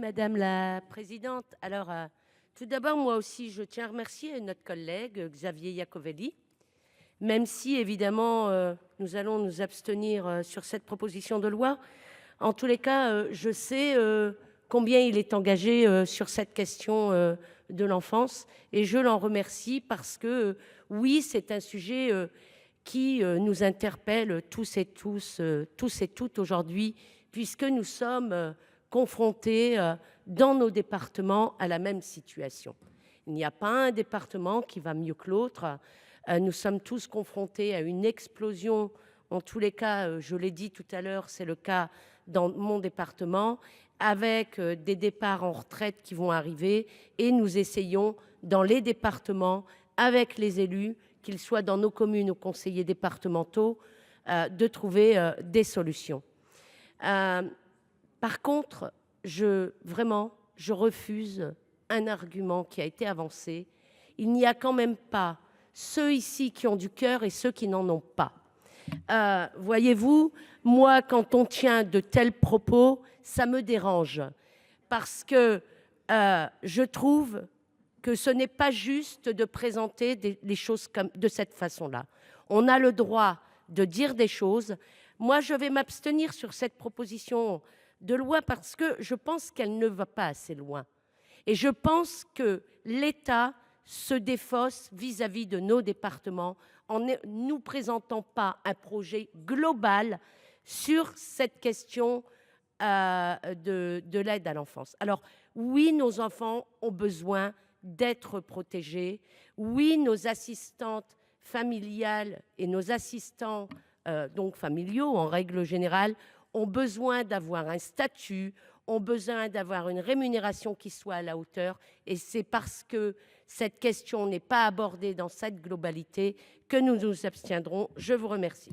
Madame la présidente. Tout d'abord, moi aussi, je tiens à remercier notre collègue Xavier Iacovelli, même si, évidemment, nous allons nous abstenir sur cette proposition de loi. En tous les cas, je sais combien il est engagé sur cette question de l'enfance et je l'en remercie parce que, oui, c'est un sujet qui nous interpelle tous et toutes aujourd'hui, puisque nous sommes confrontés dans nos départements à la même situation. Il n'y a pas un département qui va mieux que l'autre. Nous sommes tous confrontés à une explosion. En tous les cas, je l'ai dit tout à l'heure, c'est le cas dans mon département, avec des départs en retraite qui vont arriver. Et nous essayons dans les départements, avec les élus, qu'ils soient dans nos communes ou conseillers départementaux, de trouver des solutions. Par contre, je refuse un argument qui a été avancé. Il n'y a quand même pas ceux ici qui ont du cœur et ceux qui n'en ont pas. Voyez-vous, moi, quand on tient de tels propos, ça me dérange parce que je trouve que ce n'est pas juste de présenter les choses de cette façon-là. On a le droit de dire des choses. Moi, je vais m'abstenir sur cette proposition de loi parce que je pense qu'elle ne va pas assez loin. Et je pense que l'État se défausse vis-à-vis de nos départements en ne nous présentant pas un projet global sur cette question de l'aide à l'enfance. Alors oui, nos enfants ont besoin d'être protégés. Oui, nos assistantes familiales et nos assistants donc familiaux en règle générale ont besoin d'avoir un statut, ont besoin d'avoir une rémunération qui soit à la hauteur. Et c'est parce que cette question n'est pas abordée dans cette globalité que nous nous abstiendrons. Je vous remercie.